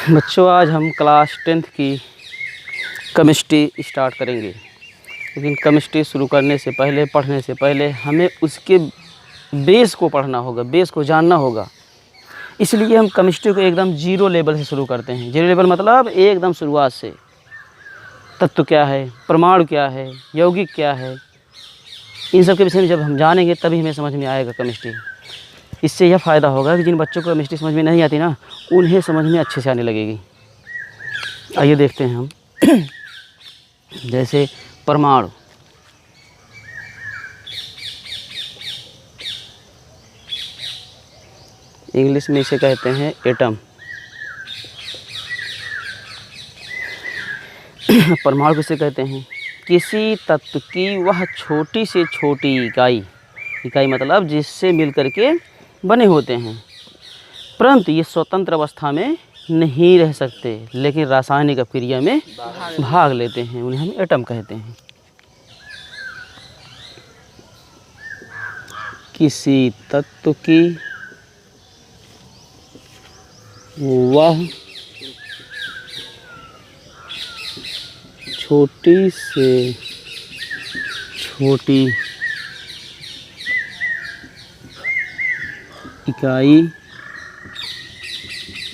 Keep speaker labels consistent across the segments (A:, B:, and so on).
A: बच्चों, आज हम क्लास 10th की केमिस्ट्री स्टार्ट करेंगे। लेकिन केमिस्ट्री शुरू करने से पहले, पढ़ने से पहले हमें उसके बेस को पढ़ना होगा, बेस को जानना होगा। इसलिए हम केमिस्ट्री को एकदम जीरो लेवल से शुरू करते हैं। जीरो लेवल मतलब एकदम शुरुआत से। तत्व क्या है, परमाणु क्या है, यौगिक क्या है, इन सब के विषय में जब हम जानेंगे तभी हमें समझ में आएगा केमिस्ट्री। इससे यह फ़ायदा होगा कि जिन बच्चों को केमिस्ट्री समझ में नहीं आती ना, उन्हें समझ में अच्छे से आने लगेगी। आइए देखते हैं हम। जैसे परमाणु, इंग्लिश में इसे कहते हैं एटम। परमाणु किसे कहते हैं? किसी तत्व की वह छोटी से छोटी इकाई, इकाई मतलब जिससे मिलकर के बने होते हैं, परंतु ये स्वतंत्र अवस्था में नहीं रह सकते, लेकिन रासायनिक अभिक्रिया में भाग लेते हैं। उन्हें हम एटम कहते हैं। किसी तत्व की वह छोटी से छोटी इकाई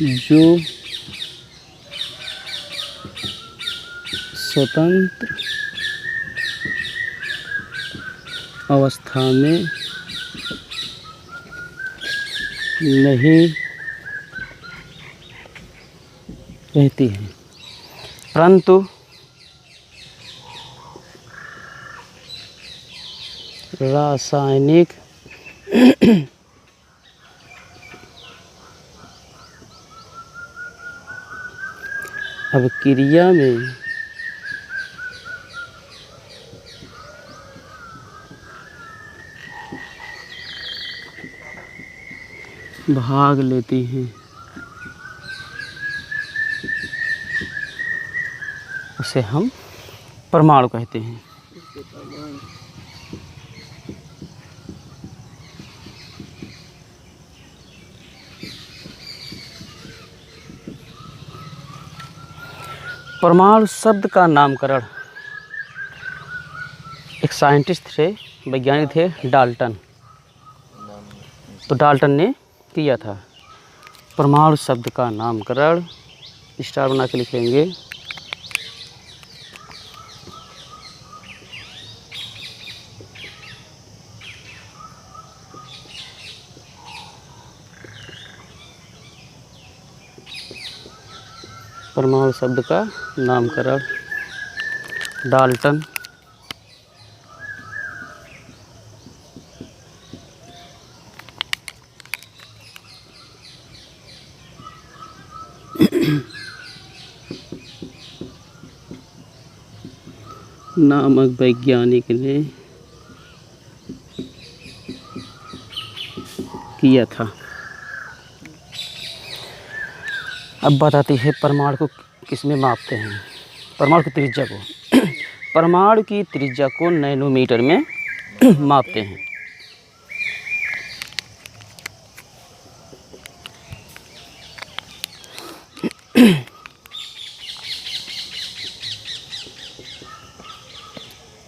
A: जो स्वतंत्र अवस्था में नहीं रहती है, परंतु रासायनिक अभिक्रिया में भाग लेती हैं। उसे हम परमाणु कहते हैं। परमाणु शब्द का नामकरण एक साइंटिस्ट थे, वैज्ञानिक थे, डाल्टन। तो डाल्टन ने किया था। परमाणु शब्द का नामकरण स्टार बना के लिखेंगे। परमाणु शब्द का नामकरण डाल्टन नामक वैज्ञानिक ने किया था। अब बताती है परमाणु को किस में मापते हैं। परमाणु की त्रिज्या को परमाणु की त्रिज्या को नैनोमीटर में मापते हैं।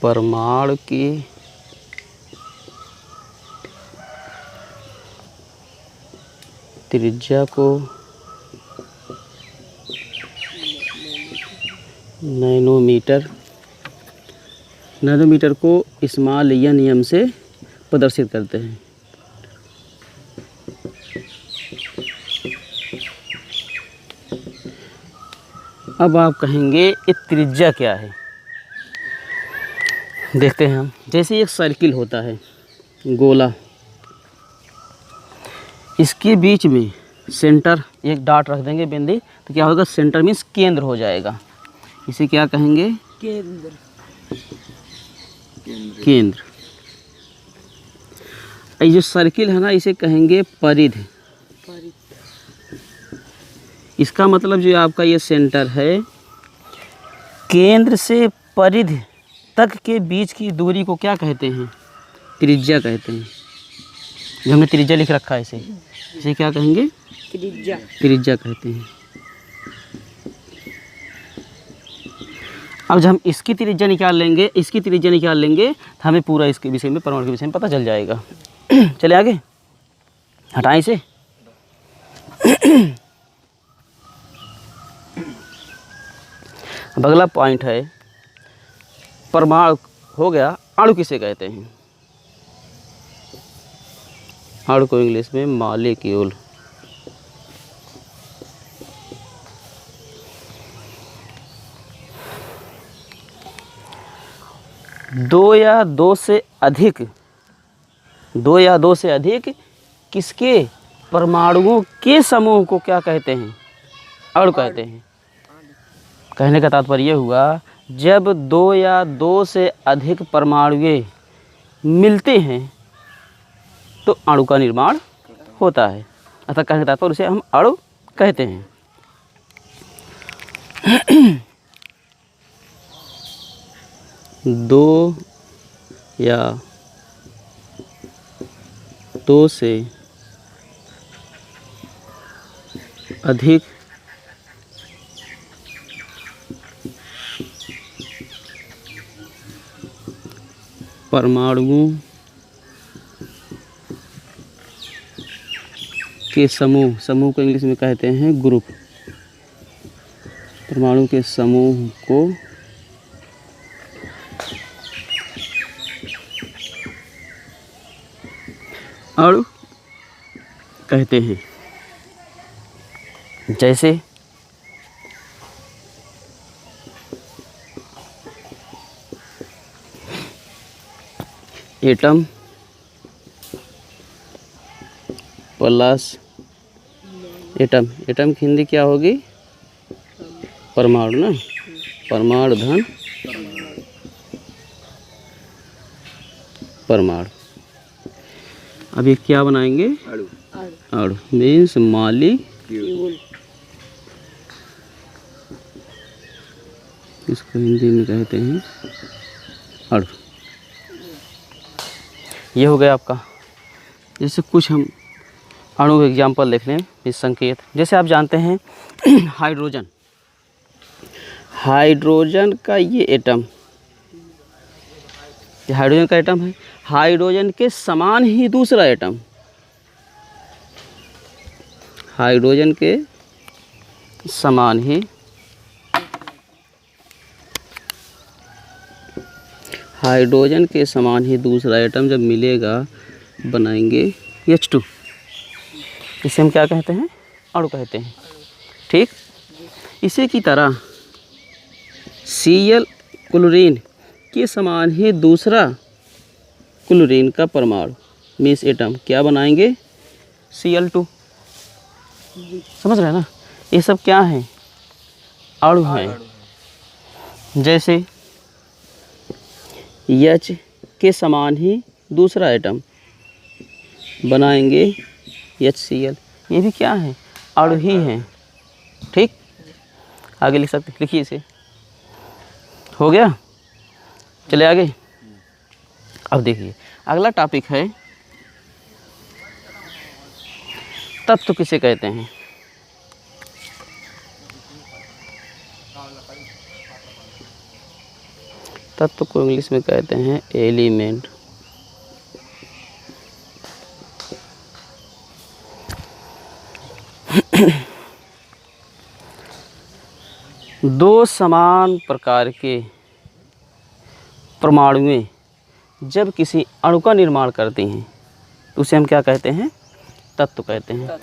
A: परमाणु की त्रिज्या को नैनोमीटर को स्मॉल या नियम से प्रदर्शित करते हैं। अब आप कहेंगे ये त्रिज्या क्या है? देखते हैं हम। जैसे एक सर्किल होता है, गोला, इसके बीच में सेंटर एक डॉट रख देंगे, बिंदी, तो क्या होगा? सेंटर मीन्स केंद्र हो जाएगा। इसे क्या कहेंगे? केंद्र। ये जो सर्किल है ना, इसे कहेंगे परिधि। इसका मतलब जो आपका ये सेंटर है, केंद्र से परिधि तक के बीच की दूरी को क्या कहते हैं? त्रिज्या कहते हैं। जो हमने त्रिज्या लिख रखा है, इसे क्या कहेंगे? त्रिज्या कहते हैं। अब जब हम इसकी त्रिज्या निकाल लेंगे, तो हमें पूरा इसके विषय में, परमाणु के विषय में पता चल जाएगा। चले आगे, हटाएं इसे। अब अगला पॉइंट है परमाणु। हो गया, अणु किसे कहते हैं? अणु को इंग्लिश में मॉलिक्यूल। दो या दो से अधिक किसके परमाणुओं के समूह को क्या कहते हैं? अणु कहते हैं। कहने का तात्पर्य हुआ, जब दो या दो से अधिक परमाणुएं मिलते हैं तो अणु का निर्माण होता है। अतः कहने का तात्पर्य उसे हम अणु कहते हैं। दो या दो से अधिक परमाणुओं के समूह को इंग्लिश में कहते हैं ग्रुप। परमाणु के समूह को अणु कहते हैं। जैसे एटम प्लस एटम की हिंदी क्या होगी? परमाणु ना, परमाणु धन परमाणु। अब ये क्या बनाएंगे? अणु मीन्स मॉलिक्यूल। इसको हिंदी में कहते हैं अणु। ये हो गया आपका। जैसे कुछ हम अणु के एग्जाम्पल देख लें, इस संकेत। जैसे आप जानते हैं हाइड्रोजन का ये एटम, ये हाइड्रोजन का एटम है। हाइड्रोजन के समान ही दूसरा एटम, हाइड्रोजन के समान ही दूसरा एटम जब मिलेगा बनाएंगे H2। इसे हम क्या कहते हैं? अणु कहते हैं। ठीक, इसी की तरह Cl क्लोरीन के समान ही दूसरा क्लोरीन का परमाणु मीन्स एटम क्या बनाएंगे? Cl2। समझ रहे हैं ना? ये सब क्या है? अणु हैं। जैसे H के समान ही दूसरा एटम बनाएंगे HCl। ये भी क्या है? अणु ही हैं। ठीक, आगे लिख सकते, लिखिए इसे। हो गया, चले आगे। अब देखिए अगला टॉपिक है तत्व किसे कहते हैं? तत्व को इंग्लिश में कहते हैं एलिमेंट। दो समान प्रकार के परमाणुएं जब किसी अणु का निर्माण करती हैं तो उसे हम क्या कहते हैं? तत्व कहते हैं।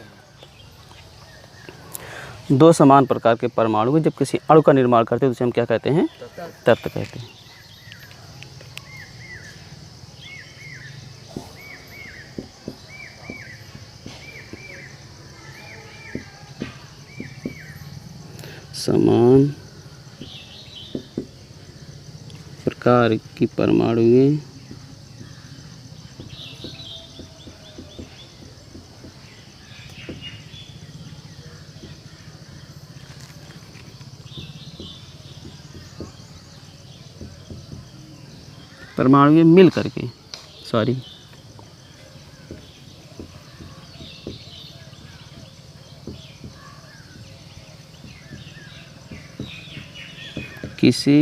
A: दो समान प्रकार के परमाणु जब किसी अणु का निर्माण करते हैं तो उसे हम क्या कहते हैं? तत्व कहते हैं। समान प्रकार की परमाणुएं मिल करके किसी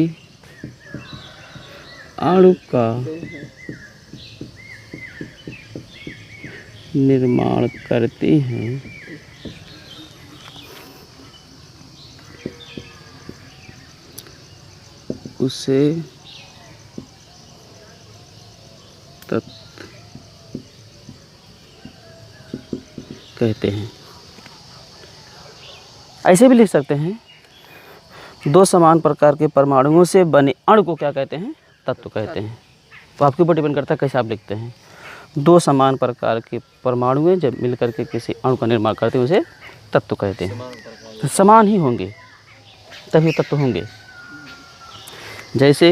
A: अणु का निर्माण करती हैं, उसे तत्व कहते हैं। ऐसे भी लिख सकते हैं, दो समान प्रकार के परमाणुओं से बने अणु को क्या कहते हैं? तत्व कहते हैं। तो आपके ऊपर डिपेंड करता है कैसे आप लिखते हैं। दो समान प्रकार के परमाणुएं जब मिलकर के किसी अणु का निर्माण करते हैं उसे तत्व कहते हैं। तो समान ही होंगे तभी तत्व होंगे। जैसे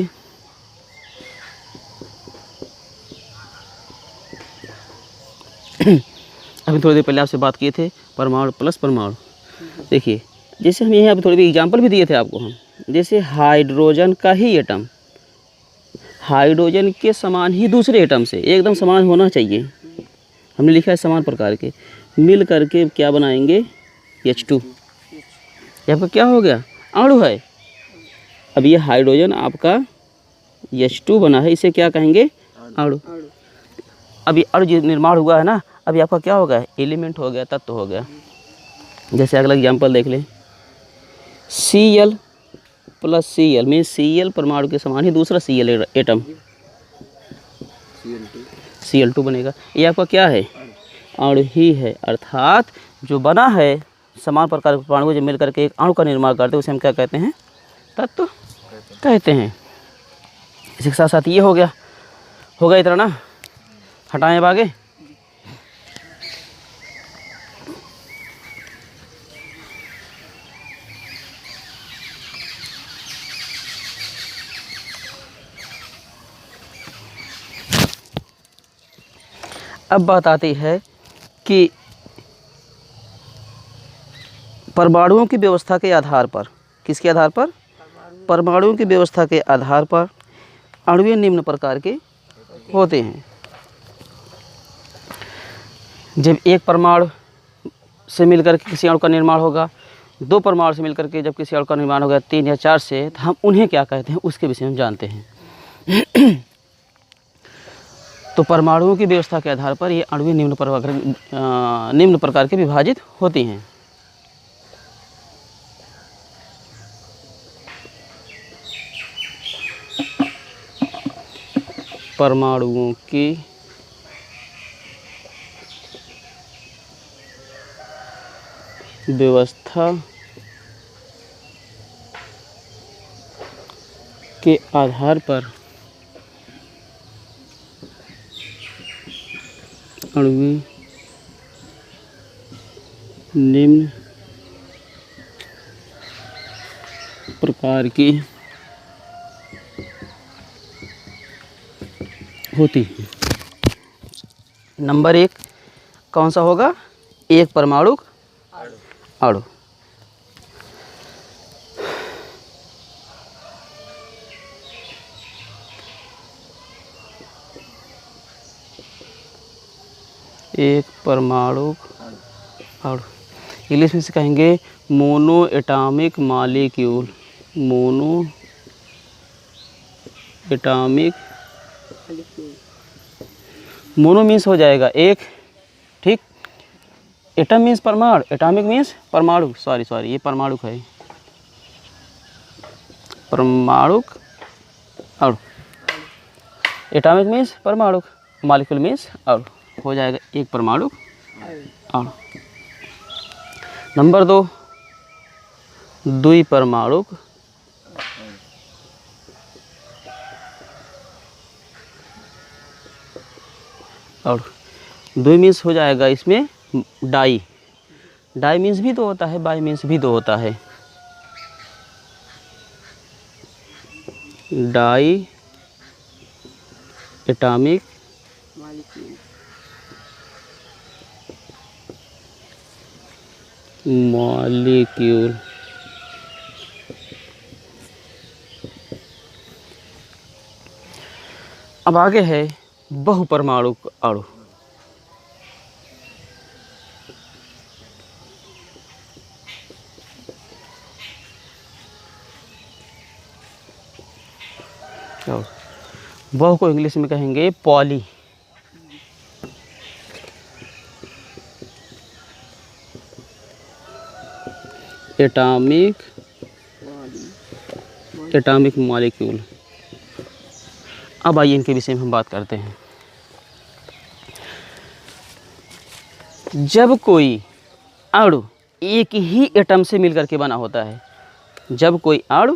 A: अभी थोड़ी देर पहले आपसे बात किए थे परमाणु प्लस परमाणु। देखिए जैसे हम यहीं अभी थोड़ी भी एग्जाम्पल भी दिए थे आपको हम, जैसे हाइड्रोजन का ही एटम हाइड्रोजन के समान ही दूसरे एटम से एकदम समान होना चाहिए, हमने लिखा है समान प्रकार के, मिल करके क्या बनाएंगे? H2। ये आपका क्या हो गया? अणु है। अब ये हाइड्रोजन आपका H2 बना है, इसे क्या कहेंगे? अणु। अब ये अणु जो निर्माण हुआ है ना, अभी आपका क्या हो गया? एलिमेंट हो गया, तत्व हो गया। जैसे अगला एग्जाम्पल देख लें, Cl plus Cl means Cl परमाणु के समान ही दूसरा Cl एटम Cl2 बनेगा। ये आपका क्या है? अणु ही है। अर्थात जो बना है समान प्रकार के परमाणु जो मिलकर के एक अणु का निर्माण करते हैं उसे हम क्या कहते हैं? तत्व कहते हैं। इसी के साथ साथ ये हो गया, होगा इतना ना, हटाएं अब आगे। अब बात आती है कि परमाणुओं की व्यवस्था के आधार पर, किसके आधार पर? परमाणुओं की व्यवस्था के आधार पर अणु निम्न प्रकार के होते हैं। जब एक परमाणु से मिलकर के किसी अणु का निर्माण होगा, दो परमाणु से मिलकर के जब किसी अणु का निर्माण होगा, 3 या 4 से, तो हम उन्हें क्या कहते हैं उसके विषय में जानते हैं। तो परमाणुओं की व्यवस्था के आधार पर ये अणु निम्न प्रकार के विभाजित होती हैं। परमाणुओं की व्यवस्था के आधार पर अणु निम्न प्रकार की होती है। नंबर 1 कौन सा होगा? एक परमाणु अणु। एक परमाणु अणु इंग्लिश में से कहेंगे mono atomic molecule. Mono atomic, mono means हो जाएगा एक, ठीक। एटम मीन्स परमाणु, एटॉमिक मीन्स परमाणु, सॉरी ये परमाणु है, परमाणु अणु। एटॉमिक मीन्स परमाणु, मॉलिक्यूल मीन्स अणु, हो जाएगा एक परमाणु अणु। नंबर 2 द्विपरमाणु अणु। द्वि मीन्स हो जाएगा इसमें डाई, डाई मीन्स भी 2 होता है, बाई मीन्स भी 2 होता है। Diatomic molecule. अब आगे है बहुपरमाणु अणु। बहु को इंग्लिश में कहेंगे पॉली। Atomic molecule. अब आइए इनके विषय में हम बात करते हैं। जब कोई अणु एक ही एटम से मिलकर के बना होता है, जब कोई अणु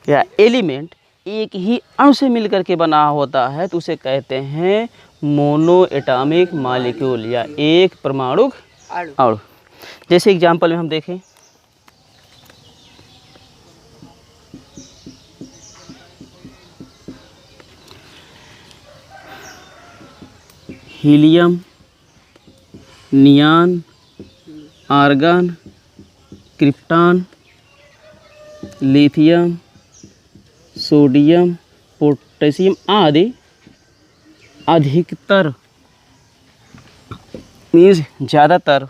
A: या एलिमेंट एक ही अणु से मिलकर के बना होता है तो उसे कहते हैं मोनो एटॉमिक मॉलिक्यूल या एक परमाणु अणु। जैसे एग्जाम्पल में हम देखें, helium, neon, argon, krypton, lithium, sodium, potassium आदि अधिकतर मीन्स ज़्यादातर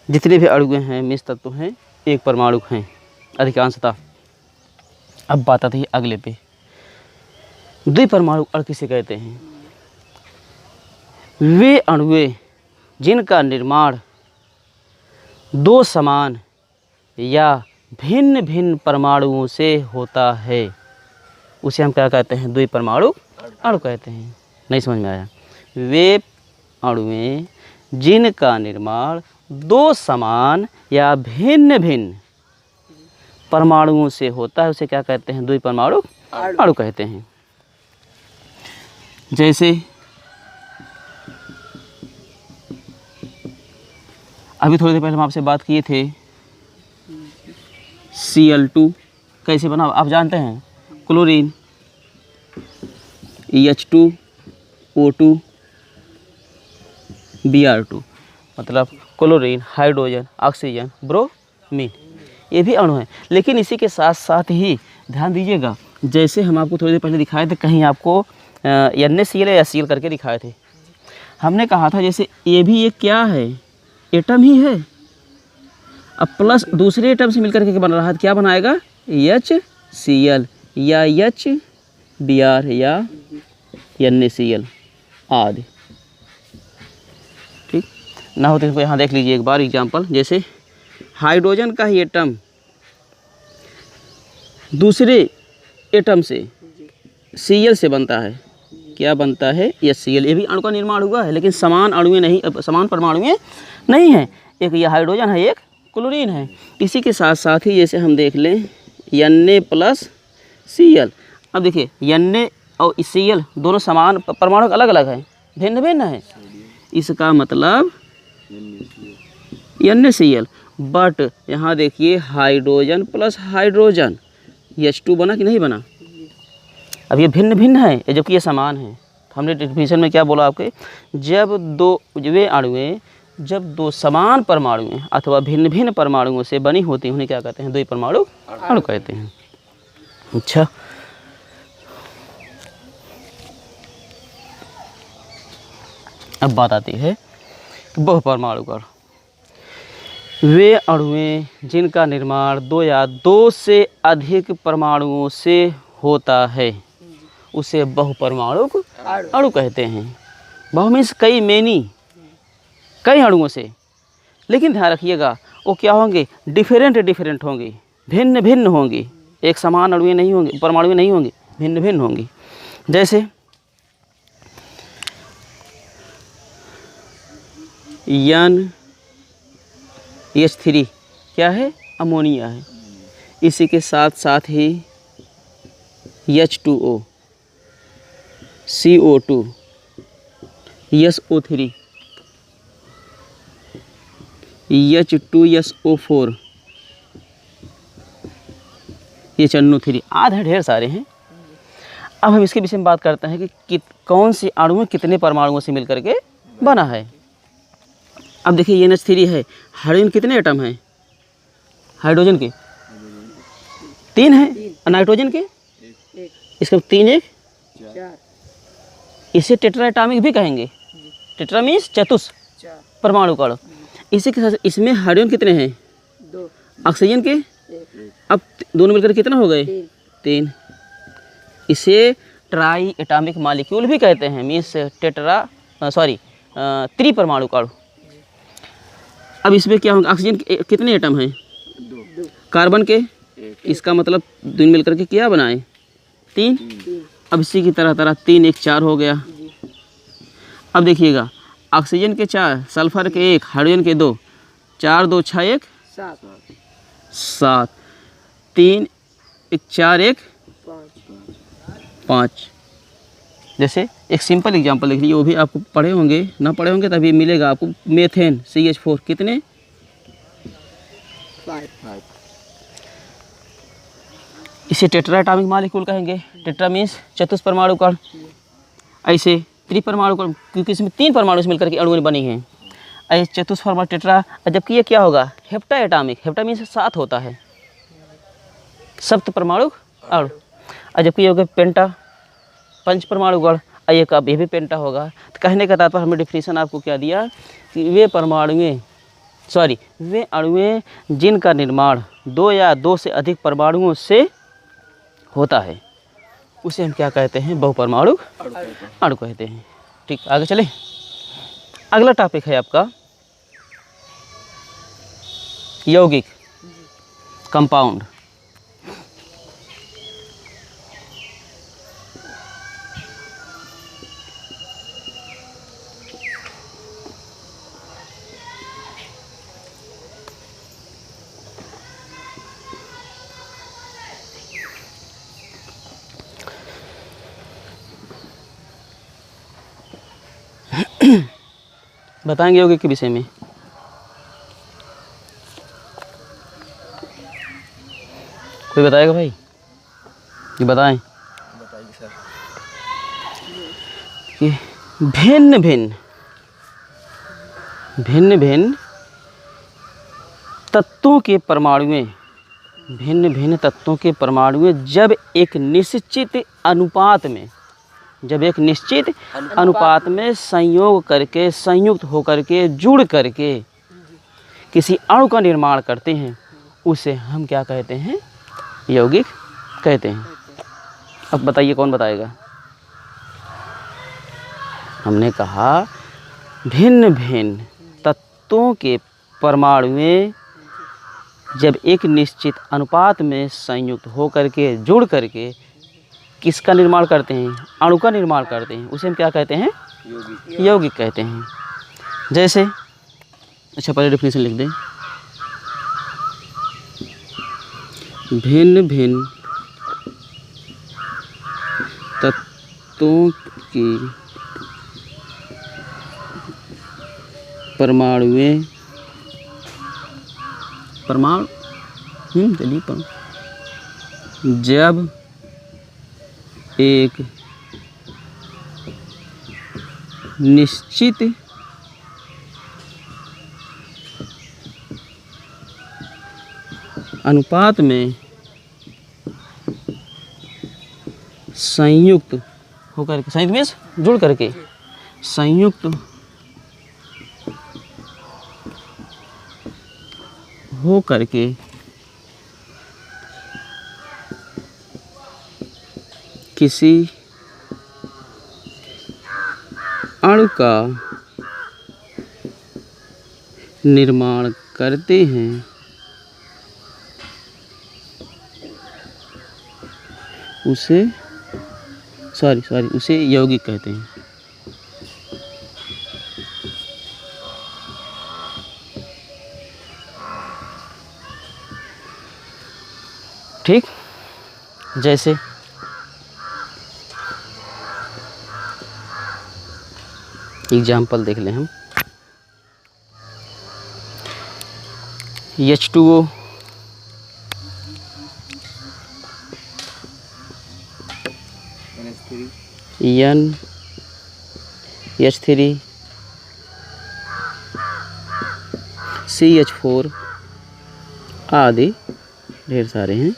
A: जितने भी अणु हैं, मिश्र तत्व हैं, एक परमाणु हैं अधिकांशतः। अब बात आती है अगले पे, द्विपरमाणु अणु किसे कहते हैं? वे अणु जिनका निर्माण दो समान या भिन्न भिन्न परमाणुओं से होता है, उसे हम क्या कहते हैं? द्विपरमाणु अणु कहते हैं। नहीं समझ में आया? वे अणु जिनका निर्माण दो समान या भिन्न भिन्न परमाणुओं से होता है, उसे क्या कहते हैं? द्विपरमाणु अणु कहते हैं। जैसे अभी थोड़ी देर पहले हम आपसे बात किए थे, Cl2 कैसे बना आप जानते हैं? क्लोरीन, H2O2 Br2, मतलब क्लोरीन, हाइड्रोजन, ऑक्सीजन, ब्रोमीन, ये भी अणु हैं। लेकिन इसी के साथ साथ ही ध्यान दीजिएगा, जैसे हम आपको थोड़ी देर पहले दिखाए थे, कहीं आपको NaCl या Cl करके दिखाए थे। हमने कहा था जैसे ये भी एक क्या है? एटम ही है। अब प्लस दूसरे एटम से मिलकर के बन रहा है, क्या बनाएगा? HCl या HBr या NaCl आदि। ठीक ना हो तो यहाँ देख लीजिए एक बार एग्जाम्पल, जैसे हाइड्रोजन का ही एटम दूसरे एटम से Cl से बनता है, क्या बनता है? HCl। ये भी अणु का निर्माण हुआ है, लेकिन समान अणुएं नहीं, समान परमाणुएं नहीं है। एक यह हाइड्रोजन है, एक क्लोरीन है। इसी के साथ साथ ही जैसे हम देख लें Na+Cl। अब देखिए Na और Cl दोनों समान परमाणु अलग अलग हैं, भिन्न भिन्न है। इसका मतलब NaCl, बट यहाँ देखिए हाइड्रोजन प्लस हाइड्रोजन, H2 बना कि नहीं बना? अब ये भिन्न भिन्न है जबकि ये समान है। तो हमने डेफिनेशन में क्या बोला आपके? जब वे अणुएं जब दो समान परमाणुएं अथवा भिन्न भिन्न परमाणुओं से बनी होती हैं, उन्हें क्या कहते हैं? द्विपरमाणु अणु कहते हैं। अच्छा, अब बात आती है बहुपरमाणु अणु। वे अणुएं जिनका निर्माण दो या दो से अधिक परमाणुओं से होता है, उसे बहुपरमाणु अणु कहते हैं। बहु मीन्स कई, मैनी, कई अणुओं से। लेकिन ध्यान रखिएगा वो क्या होंगे? डिफरेंट होंगे, भिन्न भिन्न होंगी, एक समान अणुएं नहीं होंगी, परमाणुएं नहीं होंगी, भिन्न भिन्न होंगी। जैसे NH3 क्या है? अमोनिया है। इसी के साथ साथ ही H2O, CO2, SO3, H2SO4, NO3 आदि ढेर सारे हैं। अब हम इसके विषय में बात करते हैं कि कौन से अणु में कितने परमाणुओं से मिलकर के बना है। अब देखिए NH3 है, हाइड्रोजन कितने एटम हैं? हाइड्रोजन के 3 हैं, नाइट्रोजन के इसका 3 1 4। इसे टेट्रा एटॉमिक भी कहेंगे। टेट्रा मीन्स चतुष परमाणु कण। इसी के साथ इसमें हाइड्रोजन कितने हैं? 2। ऑक्सीजन के 1। अब दोनों मिलकर कितना हो गए? 3। इसे ट्राई एटॉमिक मॉलिक्यूल भी कहते हैं, मीन्स त्रिपरमाणु अणु। अब इसमें क्या होगा, ऑक्सीजन के कितने एटम हैं? कार्बन के, इसका मतलब दोनों मिलकर के क्या बनाए? 3। अब इसी की तरह तरह 3 1 4 हो गया। अब देखिएगा, ऑक्सीजन के 4, सल्फर के 1, हाइड्रोजन के 2, 4 2 6 1 7, 3 1 4 1 5। जैसे एक सिंपल एग्जांपल लिख लीजिए, वो भी आपको पढ़े होंगे, ना पढ़े होंगे तभी मिलेगा आपको। मेथेन CH4 कितने? 5। इसे टेट्रा एटॉमिक मॉलिक्यूल कहेंगे। टेट्रा मीन्स चतुष्परमाणु कण। ऐसे त्रिपरमाणु कण, क्योंकि इसमें 3 परमाणु से मिलकर के अणु बनी हैं। ऐसे चतुष्परमाणु टेट्रा। जबकि ये क्या होगा, हेप्टा एटॉमिक। हेप्टा मीन्स 7 होता है, सप्त परमाणु अणु। और जबकि ये होगा पेंटा, 5 परमाणु गण। ये का ये भी पेंटा होगा। तो कहने का तात्पर्य हमने डिफिनीशन आपको क्या दिया कि वे अणुएं जिनका निर्माण 2 या 2 से अधिक परमाणुओं से होता है, उसे हम क्या कहते हैं? बहुपरमाणु अणु कहते हैं। ठीक, आगे चले। अगला टॉपिक है आपका यौगिक, कंपाउंड। बताएंगे यौगिक के विषय में। कोई बताएगा भाई? ये बताएं।
B: बताइए सर।
A: कि भिन्न भिन्न तत्वों के परमाणुएं, भिन्न भिन्न तत्वों के परमाणुएं जब एक निश्चित अनुपात में संयोग करके, संयुक्त होकर के, जुड़ करके किसी अणु का निर्माण करते हैं, उसे हम क्या कहते हैं? यौगिक कहते हैं। अब बताइए कौन बताएगा? हमने कहा भिन्न भिन्न तत्वों के परमाणुएं जब एक निश्चित अनुपात में संयुक्त होकर के, जुड़ करके किसका निर्माण करते हैं? अणु का निर्माण करते हैं, उसे हम क्या कहते हैं? यौगिक कहते हैं। जैसे, अच्छा पहले डेफिनेशन लिख दें। भिन्न भिन्न तत्वों की परमाणुएं, जब एक निश्चित अनुपात में संयुक्त होकर के, संयुक्त मीन्स जुड़ करके, संयुक्त हो करके किसी अणु का निर्माण करते हैं, उसे उसे यौगिक कहते हैं। ठीक, जैसे एग्जाम्पल देख लें हम। H2O, NH3, CH4 आदि ढेर सारे हैं।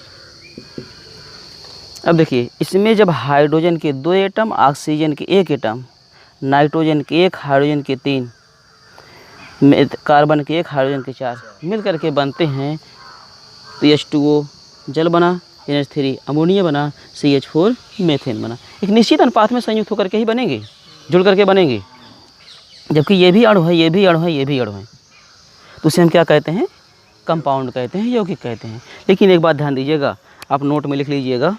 A: अब देखिए, इसमें जब हाइड्रोजन के 2 एटम, ऑक्सीजन के 1 एटम, नाइट्रोजन के 1, हाइड्रोजन के 3, कार्बन के 1, हाइड्रोजन के 4 मिल करके बनते हैं, तो H2O जल बना, NH3 अमोनिया बना, CH4 मीथेन बना। एक निश्चित अनुपात में संयुक्त होकर के ही बनेंगे, जुड़ करके बनेंगे। जबकि ये भी अणु है, ये भी अणु है, ये भी अणु है, तो उसे हम क्या कहते हैं? कंपाउंड कहते हैं, यौगिक कहते हैं। लेकिन एक बात ध्यान दीजिएगा, आप नोट में लिख लीजिएगा,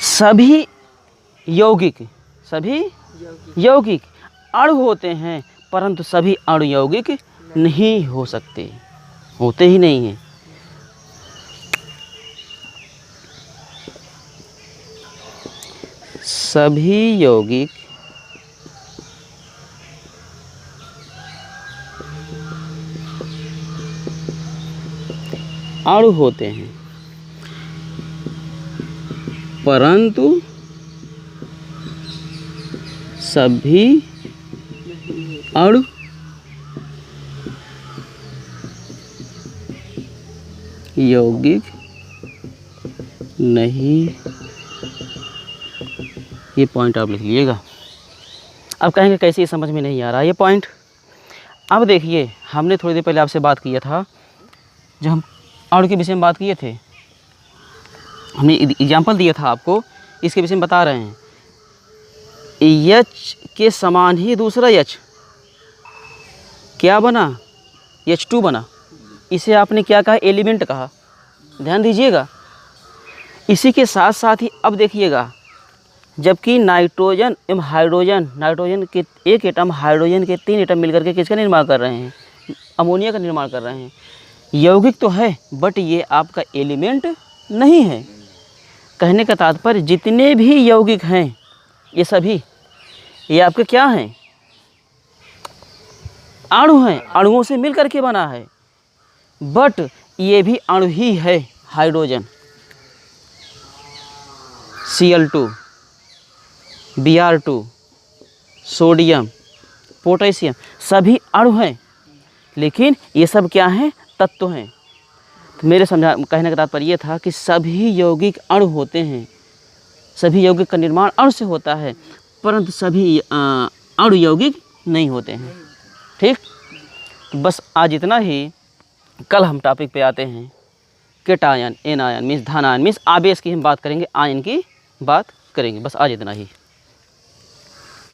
A: सभी यौगिक अणु होते हैं, परंतु सभी अणु यौगिक नहीं हो सकते, होते ही नहीं हैं। सभी यौगिक अणु होते हैं, परंतु सभी अणु यौगिक नहीं। ये पॉइंट आप लिख लीजिएगा। अब कहेंगे कैसे, ये समझ में नहीं आ रहा ये पॉइंट। अब देखिए, हमने थोड़ी देर पहले आपसे बात किया था, जब हम अणु के विषय में बात किए थे, हमने एग्जाम्पल दिया था आपको, इसके विषय में बता रहे हैं। H के समान ही दूसरा H क्या बना? H2 बना। इसे आपने क्या कहा? एलिमेंट कहा। ध्यान दीजिएगा। इसी के साथ साथ ही अब देखिएगा, जबकि नाइट्रोजन एवं हाइड्रोजन, नाइट्रोजन के एक एटम, हाइड्रोजन के 3 एटम मिलकर के किसका निर्माण कर रहे हैं? अमोनिया का निर्माण कर रहे हैं। यौगिक तो है, बट ये आपका एलिमेंट नहीं है। कहने का तात्पर्य, जितने भी यौगिक हैं ये सभी, ये आपके क्या हैं? अणु हैं, अणुओं से मिल करके बना है। बट ये भी अणु ही है। Hydrogen, Cl2, Br2, sodium, potassium, सभी अणु हैं, लेकिन ये सब क्या हैं? तत्व हैं। तो मेरे कहने का तात्पर्य ये था कि सभी यौगिक अणु होते हैं, सभी यौगिक का निर्माण अणु से होता है, परंतु सभी अणु यौगिक नहीं होते हैं। ठीक, तो बस आज इतना ही। कल हम टॉपिक पे आते हैं, केटायन, एनायन मीन्स धनायन मीन्स आवेश की हम बात करेंगे, आयन की बात करेंगे। बस आज इतना ही।